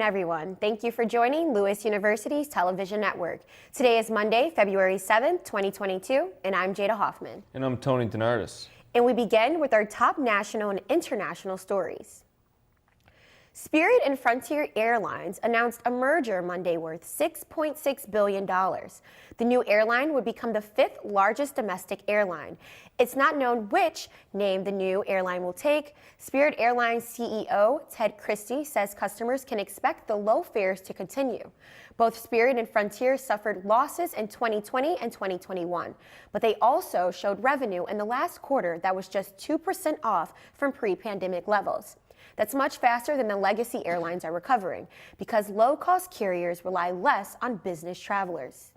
everyone. Thank you for joining Lewis University's Television Network. Today is Monday, February 7th, 2022, and I'm Jada Hoffman. And I'm Tony Donardis. And we begin with our top national and international stories. Spirit and Frontier Airlines announced a merger Monday worth $6.6 billion. The new airline would become the fifth largest domestic airline. It's not known which name the new airline will take. Spirit Airlines CEO Ted Christie says customers can expect the low fares to continue. Both Spirit and Frontier suffered losses in 2020 and 2021, but they also showed revenue in the last quarter that was just 2% off from pre-pandemic levels. That's much faster than the legacy airlines are recovering because low-cost carriers rely less on business travelers.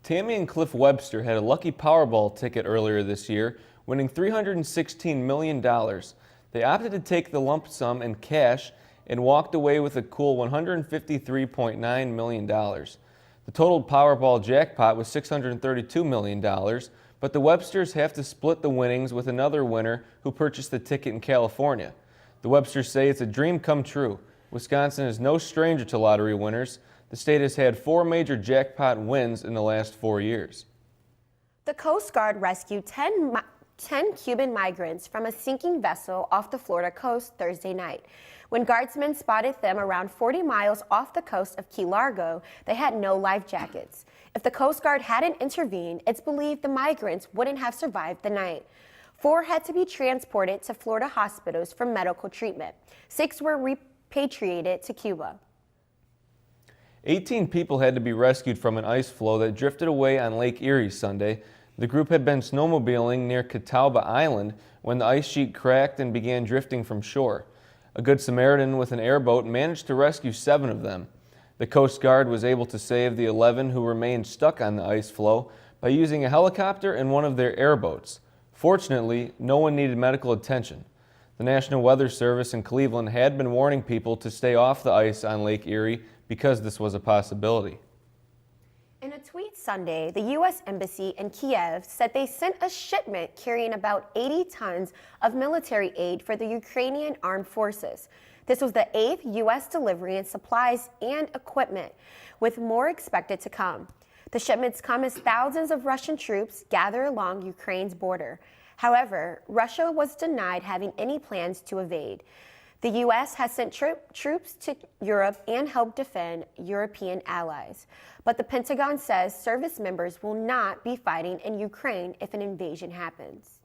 Tammy and Cliff Webster had a lucky Powerball ticket earlier this year, winning $316 million. They opted to take the lump sum in cash and walked away with a cool $153.9 million. The total Powerball jackpot was $632 million, but the Websters have to split the winnings with another winner who purchased the ticket in California. The Websters say it's a dream come true. Wisconsin is no stranger to lottery winners. The state has had 4 major jackpot wins in the last 4 years. The Coast Guard rescued 10 Cuban migrants from a sinking vessel off the Florida coast Thursday night. When guardsmen spotted them around 40 miles off the coast of Key Largo, they had no life jackets. If the Coast Guard hadn't intervened, it's believed the migrants wouldn't have survived the night. 4 had to be transported to Florida hospitals for medical treatment. 6 were repatriated to Cuba. 18 people had to be rescued from an ice floe that drifted away on Lake Erie Sunday. The group had been snowmobiling near Catawba Island when the ice sheet cracked and began drifting from shore. A Good Samaritan with an airboat managed to rescue 7 of them. The Coast Guard was able to save the 11 who remained stuck on the ice floe by using a helicopter and one of their airboats. Fortunately, no one needed medical attention. The National Weather Service in Cleveland had been warning people to stay off the ice on Lake Erie because this was a possibility. In a tweet Sunday, the U.S. Embassy in Kiev said they sent a shipment carrying about 80 tons of military aid for the Ukrainian armed forces. This was the 8th U.S. delivery in supplies and equipment, with more expected to come. The shipments come as thousands of Russian troops gather along Ukraine's border. However, Russia was denied having any plans to invade. The U.S. has sent troops to Europe and helped defend European allies. But the Pentagon says service members will not be fighting in Ukraine if an invasion happens.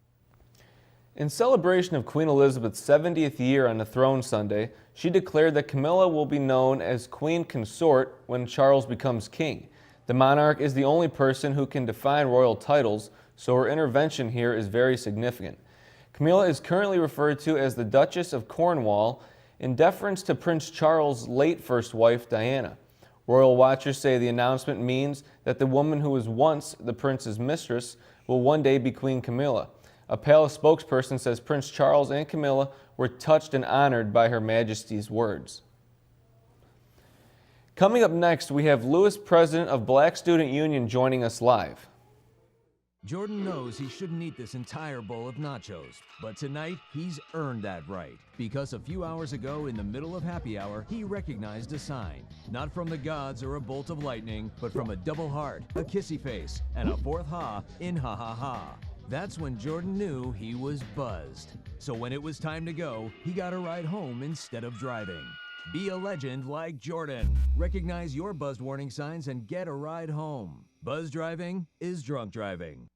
In celebration of Queen Elizabeth's 70th year on the throne Sunday, she declared that Camilla will be known as Queen Consort when Charles becomes king. The monarch is the only person who can define royal titles, so her intervention here is very significant. Camilla is currently referred to as the Duchess of Cornwall in deference to Prince Charles' late first wife, Diana. Royal watchers say the announcement means that the woman who was once the prince's mistress will one day be Queen Camilla. A palace spokesperson says Prince Charles and Camilla were touched and honored by Her Majesty's words. Coming up next, we have Lewis, president of Black Student Union, joining us live. Jordan knows he shouldn't eat this entire bowl of nachos, but tonight he's earned that right because a few hours ago in the middle of happy hour, he recognized a sign, not from the gods or a bolt of lightning, but from a double heart, a kissy face, and a 4th ha in ha ha ha. That's when Jordan knew he was buzzed. So when it was time to go, he got a ride home instead of driving. Be a legend like Jordan. Recognize your buzzed warning signs and get a ride home. Buzz driving is drunk driving.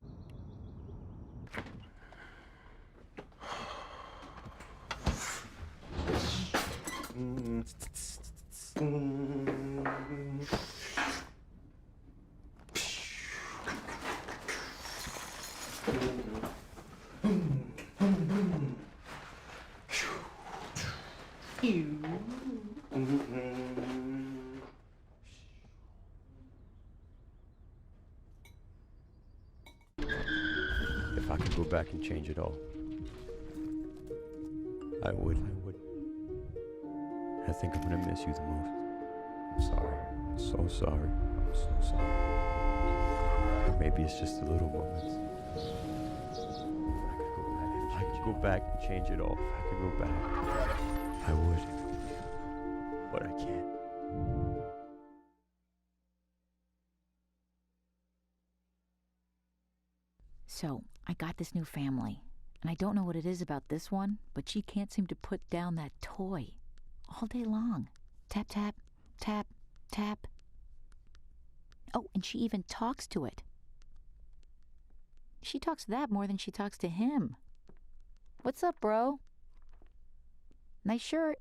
If I could go back and change it all, I would. I think I'm gonna miss you the most. I'm sorry. I'm so sorry. I'm so sorry. Maybe it's just the little moments. If I could go back and change it all, if I could go back, I would. but I can't. So, I got this new family, and I don't know what it is about this one, but she can't seem to put down that toy all day long. Tap, tap, tap, tap. Oh, and she even talks to it. She talks to that more than she talks to him. What's up, bro? Nice shirt.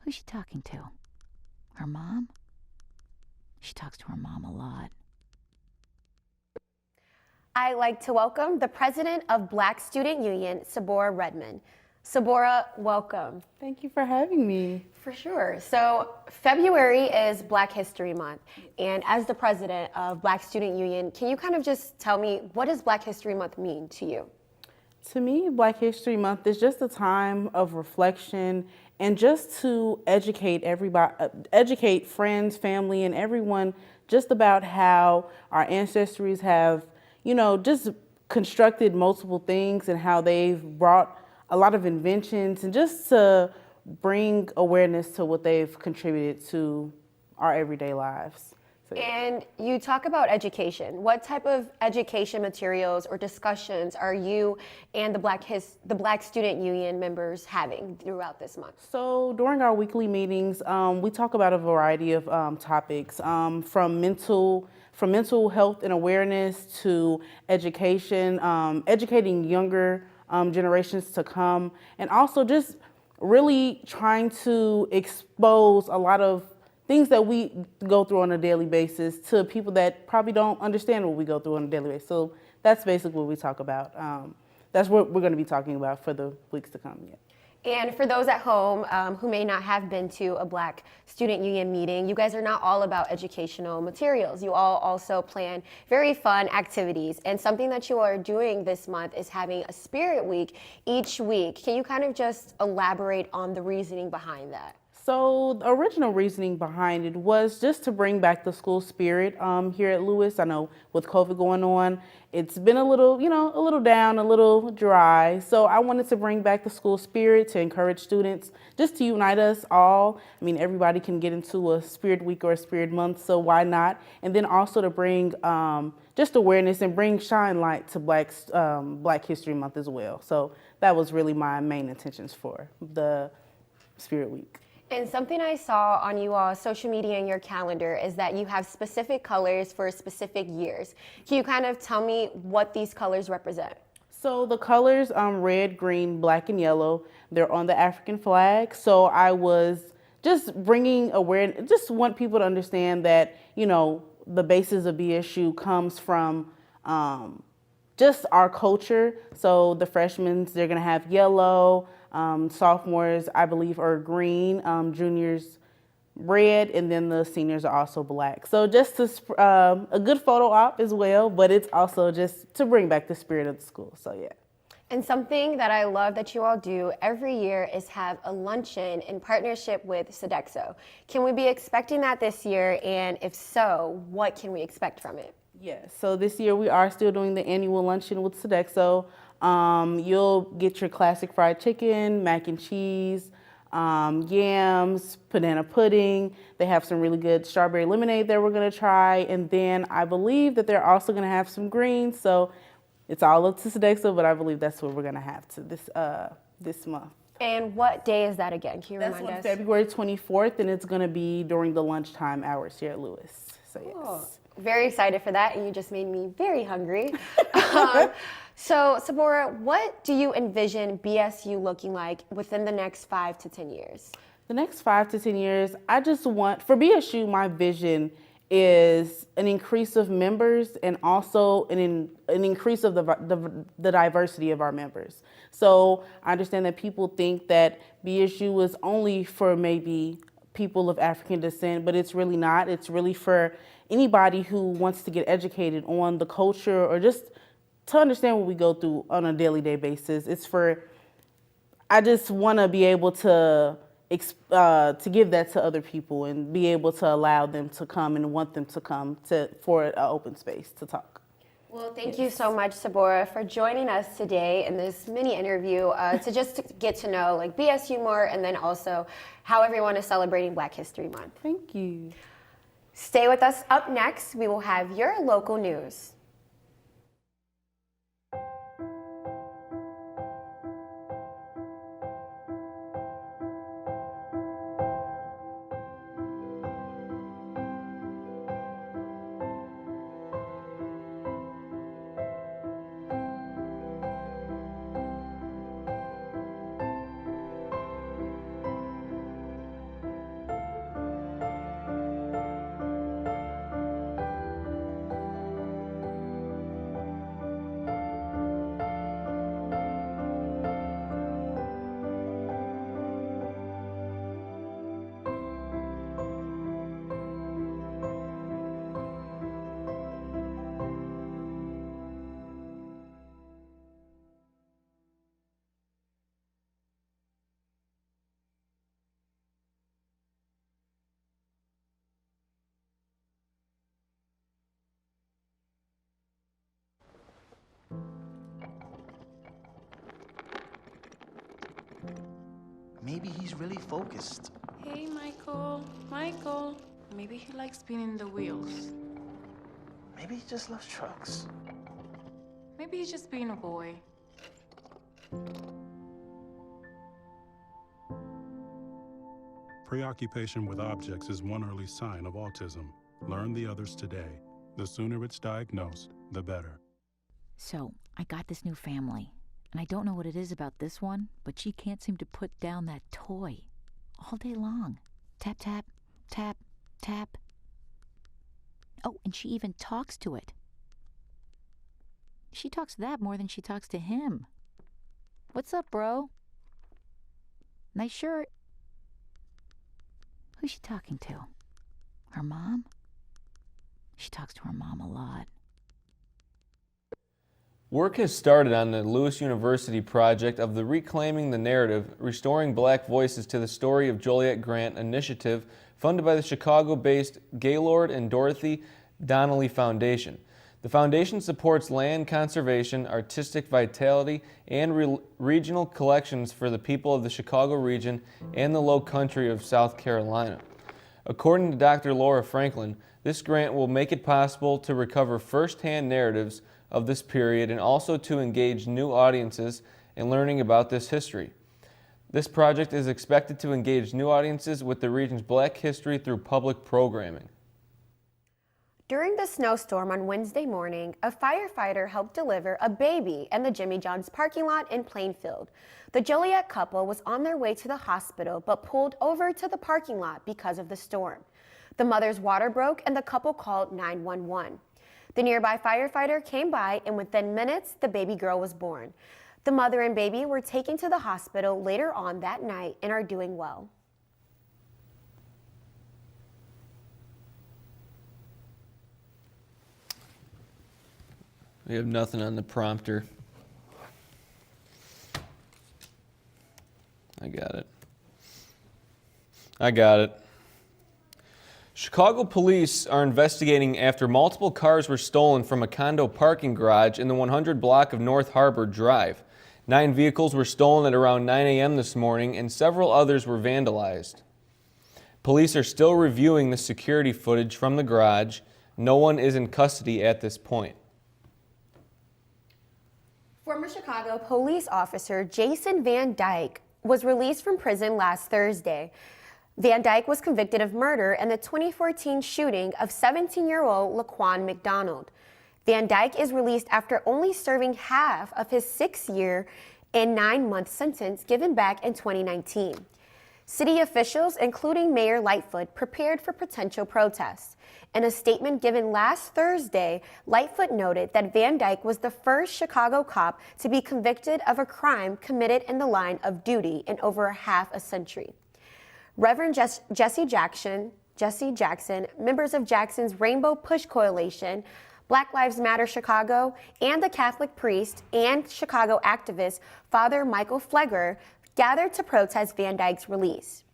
Who's she talking to? Her mom? She talks to her mom a lot. I'd like to welcome the president of Black Student Union, Sabora Redmond. Sabora, welcome. Thank you for having me. For sure. So February is Black History Month, and as the president of Black Student Union, can you kind of just tell me, what does Black History Month mean to you? To me, Black History Month is just a time of reflection and just to educate everybody, educate friends, family, and everyone just about how our ancestors have, just constructed multiple things and how they've brought a lot of inventions, and just to bring awareness to what they've contributed to our everyday lives. So, yeah. And you talk about education. What type of education materials or discussions are you and the Black Student Union members having throughout this month? So during our weekly meetings, we talk about a variety of topics, from mental health and awareness to education, educating younger generations to come, and also just really trying to expose a lot of things that we go through on a daily basis to people that probably don't understand what we go through on a daily basis. So that's basically what we talk about. That's what we're going to be talking about for the weeks to come. Yeah. And for those at home who may not have been to a Black Student Union meeting, you guys are not all about educational materials. You all also plan very fun activities. And something that you are doing this month is having a Spirit Week each week. Can you kind of just elaborate on the reasoning behind that? So the original reasoning behind it was just to bring back the school spirit here at Lewis. I know with COVID going on, it's been a little down, a little dry. So I wanted to bring back the school spirit to encourage students, just to unite us all. I mean, everybody can get into a Spirit Week or a Spirit Month, so why not? And then also to bring just awareness and shine light to Black History Month as well. So that was really my main intentions for the Spirit Week. And something I saw on you all's social media and your calendar is that you have specific colors for specific years. Can you kind of tell me what these colors represent? So the colors, red, green, black, and yellow, they're on the African flag. So I was just bringing awareness, just want people to understand that, the basis of BSU comes from just our culture. So the freshmen, they're gonna have yellow, sophomores, I believe, are green, juniors red, and then the seniors are also black. So just a good photo op as well, but it's also just to bring back the spirit of the school. So yeah. And something that I love that you all do every year is have a luncheon in partnership with Sodexo. Can we be expecting that this year? And if so, what can we expect from it? Yes, so this year we are still doing the annual luncheon with Sodexo. You'll get your classic fried chicken, mac and cheese, yams, banana pudding. They have some really good strawberry lemonade that we're gonna try. And then I believe that they're also gonna have some greens. So it's all up to Sodexo, but I believe that's what we're gonna have to this month. And what day is that again? Can you remind us? That's on February 24th, and it's gonna be during the lunchtime hours here at Lewis. So yes. Oh, very excited for that, and you just made me very hungry. So, Sabora, what do you envision BSU looking like within the next 5 to 10 years? The next 5 to 10 years, I just want, for BSU, my vision is an increase of members and also an increase of the diversity of our members. So I understand that people think that BSU is only for maybe people of African descent, but it's really not. It's really for anybody who wants to get educated on the culture or just to understand what we go through on a daily basis. I just want to be able to give that to other people and be able to allow them to come and want them to come for an open space to talk. Well, thank you so much, Sabora, for joining us today in this mini interview to just get to know like BSU more and then also how everyone is celebrating Black History Month. Thank you. Stay with us. Up next, we will have your local news. Maybe he's really focused. Hey, Michael. Michael. Maybe he likes spinning the wheels. Maybe he just loves trucks. Maybe he's just being a boy. Preoccupation with objects is one early sign of autism. Learn the others today. The sooner it's diagnosed, the better. So, I got this new family, and I don't know what it is about this one, but she can't seem to put down that toy all day long. Tap, tap, tap, tap. Oh, and she even talks to it. She talks to that more than she talks to him. What's up, bro? Nice shirt. Who's she talking to? Her mom? She talks to her mom a lot. Work has started on the Lewis University project of the Reclaiming the Narrative, Restoring Black Voices to the Story of Joliet Grant initiative funded by the Chicago-based Gaylord and Dorothy Donnelly Foundation. The foundation supports land conservation, artistic vitality, and regional collections for the people of the Chicago region and the Low Country of South Carolina. According to Dr. Laura Franklin, this grant will make it possible to recover first-hand narratives of this period and also to engage new audiences in learning about this history. This project is expected to engage new audiences with the region's Black history through public programming. During the snowstorm on Wednesday morning, a firefighter helped deliver a baby in the Jimmy John's parking lot in Plainfield. The Joliet couple was on their way to the hospital but pulled over to the parking lot because of the storm. The mother's water broke and the couple called 911. The nearby firefighter came by and within minutes, the baby girl was born. The mother and baby were taken to the hospital later on that night and are doing well. We have nothing on the prompter. I got it. Chicago police are investigating after multiple cars were stolen from a condo parking garage in the 100 block of North Harbor Drive. 9 vehicles were stolen at around 9 a.m. this morning and several others were vandalized. Police are still reviewing the security footage from the garage. No one is in custody at this point. Former Chicago police officer Jason Van Dyke was released from prison last Thursday. Van Dyke was convicted of murder in the 2014 shooting of 17-year-old Laquan McDonald. Van Dyke is released after only serving half of his 6-year and 9-month sentence given back in 2019. City officials, including Mayor Lightfoot, prepared for potential protests. In a statement given last Thursday, Lightfoot noted that Van Dyke was the first Chicago cop to be convicted of a crime committed in the line of duty in over half a century. Reverend Jesse Jackson, members of Jackson's Rainbow Push Coalition, Black Lives Matter Chicago, and the Catholic priest and Chicago activist Father Michael Flegler gathered to protest Van Dyke's release.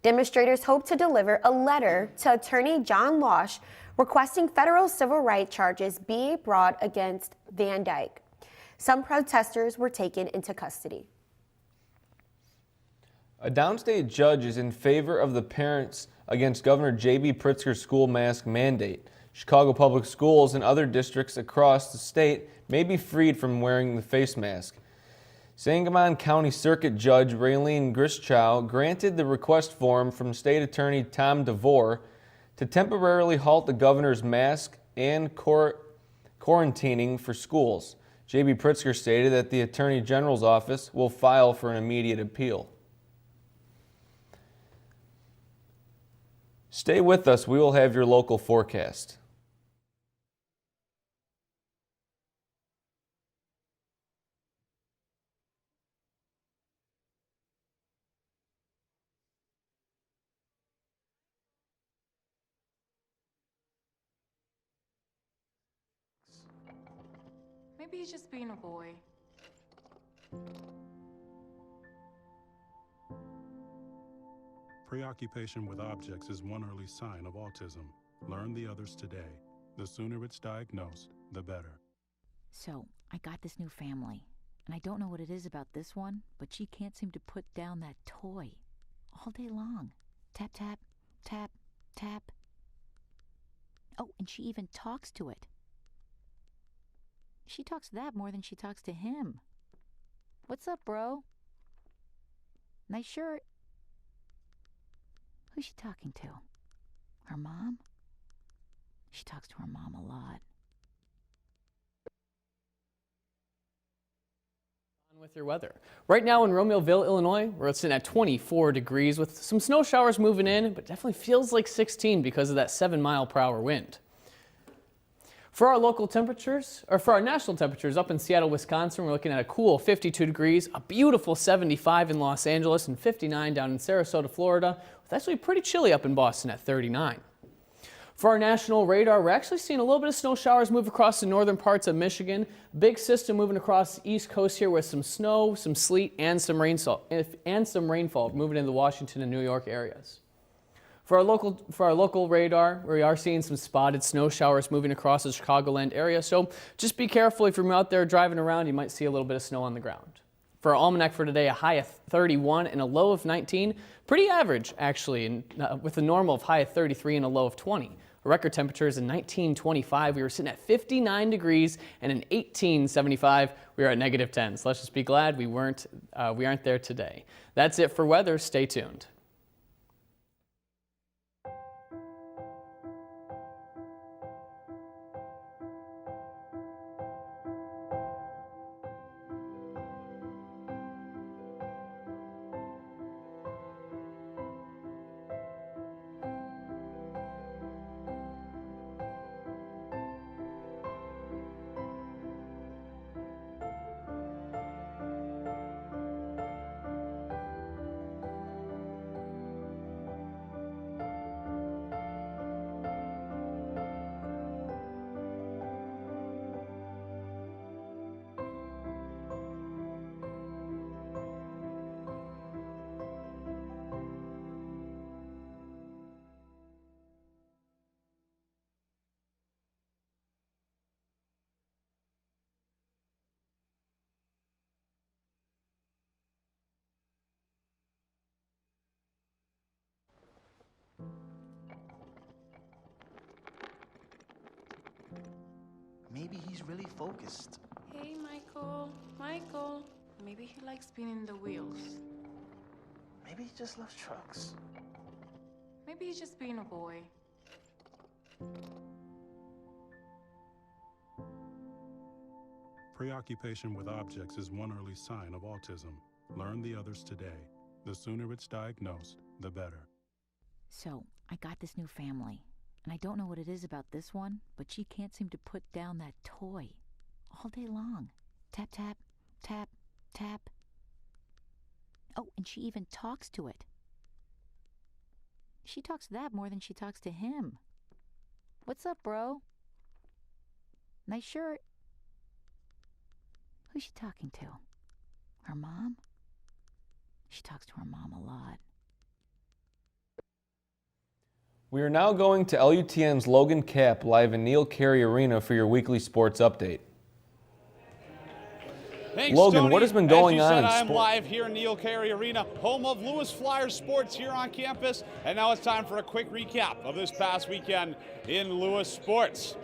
Demonstrators hope to deliver a letter to Attorney John Losh requesting federal civil rights charges be brought against Van Dyke. Some protesters were taken into custody. A downstate judge is in favor of the parents against Governor J.B. Pritzker's school mask mandate. Chicago Public Schools and other districts across the state may be freed from wearing the face mask. Sangamon County Circuit Judge Raylene Grischow granted the request form from State Attorney Tom DeVore to temporarily halt the governor's mask and quarantining for schools. J.B. Pritzker stated that the Attorney General's office will file for an immediate appeal. Stay with us. We will have your local forecast. Maybe he's just being a boy. Preoccupation with objects is one early sign of autism. Learn the others today. The sooner it's diagnosed, the better. So, I got this new family, and I don't know what it is about this one, but she can't seem to put down that toy all day long. Tap, tap, tap, tap. Oh, and she even talks to it. She talks to that more than she talks to him. What's up, bro? Nice shirt. Who's she talking to? Her mom? She talks to her mom a lot. With your weather. Right now in Romeoville, Illinois, we're sitting at 24 degrees with some snow showers moving in, but definitely feels like 16 because of that 7-mile-per-hour wind. For our local temperatures, or for our national temperatures up in Seattle, Wisconsin, we're looking at a cool 52 degrees, a beautiful 75 in Los Angeles, and 59 down in Sarasota, Florida, with actually pretty chilly up in Boston at 39. For our national radar, we're actually seeing a little bit of snow showers move across the northern parts of Michigan. Big system moving across the east coast here with some snow, some sleet, and some rainfall moving into the Washington and New York areas. For our local radar, we are seeing some spotted snow showers moving across the Chicagoland area, so just be careful if you're out there driving around, you might see a little bit of snow on the ground. For our almanac for today, a high of 31 and a low of 19. Pretty average, actually, and, with a normal of high of 33 and a low of 20. Our record temperatures in 1925, we were sitting at 59 degrees, and in 1875, we were at -10. So let's just be glad we aren't there today. That's it for weather. Stay tuned. Maybe he's really focused. Hey, Michael. Michael. Maybe he likes spinning the wheels. Maybe he just loves trucks. Maybe he's just being a boy. Preoccupation with objects is one early sign of autism. Learn the others today. The sooner it's diagnosed, the better. So, I got this new family, and I don't know what it is about this one, but she can't seem to put down that toy all day long. Tap, tap, tap, tap. Oh, and she even talks to it. She talks to that more than she talks to him. What's up, bro? Nice shirt. Who's she talking to? Her mom? She talks to her mom a lot. We are now going to LUTN's Logan Kapp live in Neil Carey Arena for your weekly sports update. Thanks, Logan, Tony. what has been going As you on said, in I'm sport? live here in Neil Carey Arena, home of Lewis Flyers Sports here on campus. And now it's time for a quick recap of this past weekend in Lewis Sports.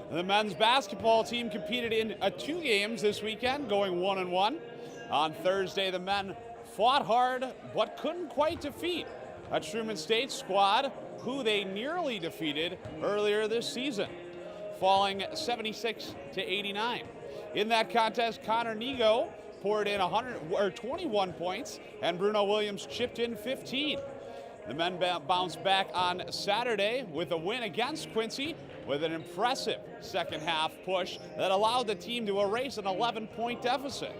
The men's basketball team competed in 2 games this weekend, going 1-1. On Thursday, the men fought hard but couldn't quite defeat a Truman State squad who they nearly defeated earlier this season, falling 76-89. In that contest, Connor Nego poured in 21 points, and Bruno Williams chipped in 15. The men bounced back on Saturday with a win against Quincy with an impressive second half push that allowed the team to erase an 11-point deficit.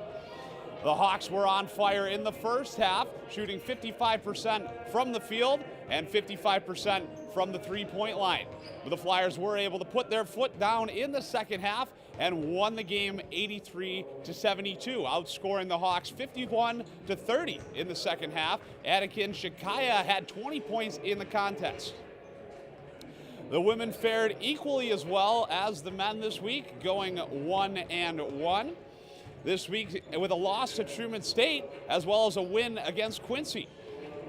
The Hawks were on fire in the first half, shooting 55% from the field and 55% from the three-point line. But the Flyers were able to put their foot down in the second half and won the game 83-72, outscoring the Hawks 51-30 in the second half. Anakin Shikaya had 20 points in the contest. The women fared equally as well as the men this week, going 1-1. This week with a loss to Truman State as well as a win against Quincy.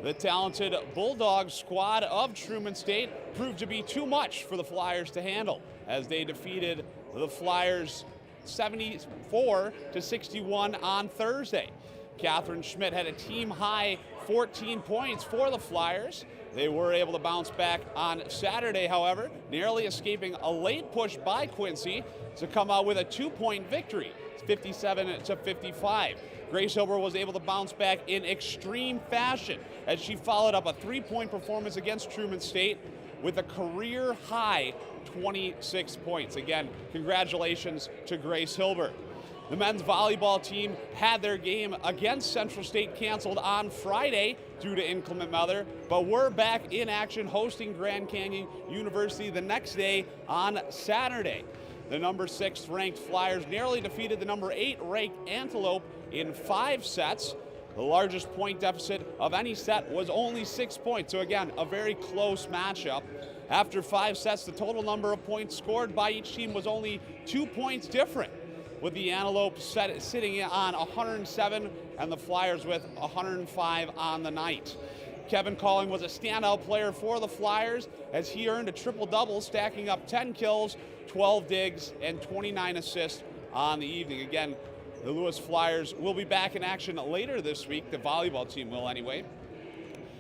The talented Bulldogs squad of Truman State proved to be too much for the Flyers to handle as they defeated the Flyers 74-61 on Thursday. Catherine Schmidt had a team-high 14 points for the Flyers. They were able to bounce back on Saturday, however, narrowly escaping a late push by Quincy to come out with a 2-point victory, 57-55. Grace Hilber was able to bounce back in extreme fashion as she followed up a 3-point performance against Truman State with a career-high 26 points. Again, congratulations to Grace Hilber. The men's volleyball team had their game against Central State canceled on Friday due to inclement weather, but we're back in action hosting Grand Canyon University the next day on Saturday. The number 6 ranked Flyers narrowly defeated the number 8 ranked Antelope in 5 sets. The largest point deficit of any set was only 6 points, so again, a very close matchup. After 5 sets, the total number of points scored by each team was only 2 points different, with the Antelope sitting on 107 and the Flyers with 105 on the night. Kevin Calling was a standout player for the Flyers as he earned a triple-double, stacking up 10 kills, 12 digs, and 29 assists on the evening. Again, the Lewis Flyers will be back in action later this week. The volleyball team will anyway.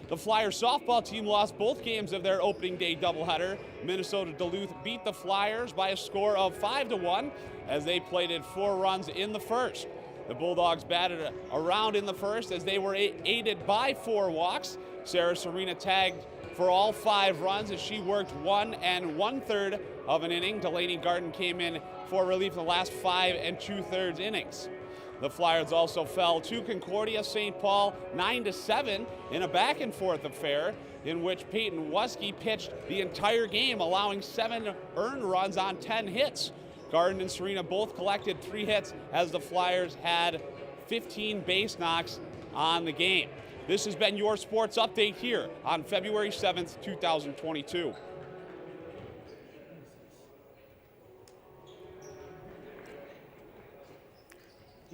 The Flyers softball team lost both games of their opening day doubleheader. Minnesota Duluth beat the Flyers by a score of 5-1 as they plated 4 runs in the first. The Bulldogs batted around in the first as they were aided by 4 walks. Sarah Serena tagged for all 5 runs as she worked 1 1/3 of an inning. Delaney Garden came in for relief in the last 5 2/3 innings. The Flyers also fell to Concordia St. Paul 9-7 in a back-and-forth affair in which Peyton Wusky pitched the entire game, allowing 7 earned runs on 10 hits. Garden and Serena both collected 3 hits as the Flyers had 15 base knocks on the game. This has been your sports update here on February 7th, 2022.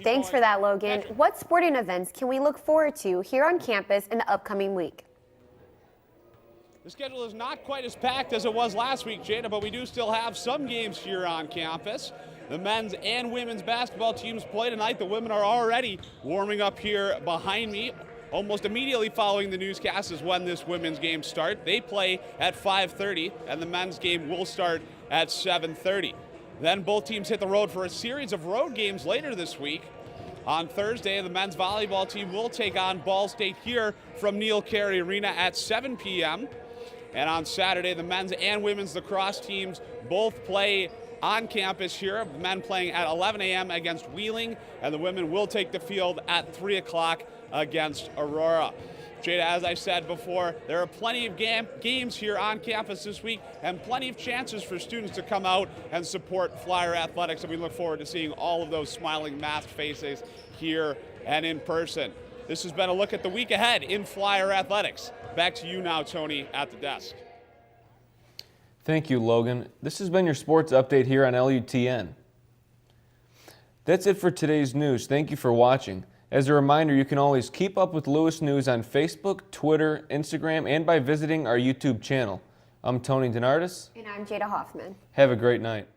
Thanks for that, Logan. What sporting events can we look forward to here on campus in the upcoming week? The schedule is not quite as packed as it was last week, Jada, but we do still have some games here on campus. The men's and women's basketball teams play tonight. The women are already warming up here behind me. Almost immediately following the newscast is when this women's game starts. They play at 5:30, and the men's game will start at 7:30. Then both teams hit the road for a series of road games later this week. On Thursday, the men's volleyball team will take on Ball State here from Neil Carey Arena at 7 p.m. And on Saturday, the men's and women's lacrosse teams both play on campus here. The men playing at 11 a.m. against Wheeling, and the women will take the field at 3 o'clock against Aurora. Jada, as I said before, there are plenty of games here on campus this week and plenty of chances for students to come out and support Flyer athletics, and we look forward to seeing all of those smiling masked faces here and in person. This has been a look at the week ahead in Flyer athletics. Back to you now, Tony, at the desk. Thank you, Logan. This has been your sports update here on LUTN. That's it for today's news. Thank you for watching. As a reminder, you can always keep up with Lewis News on Facebook, Twitter, Instagram, and by visiting our YouTube channel. I'm Tony DeNardis. And I'm Jada Hoffman. Have a great night.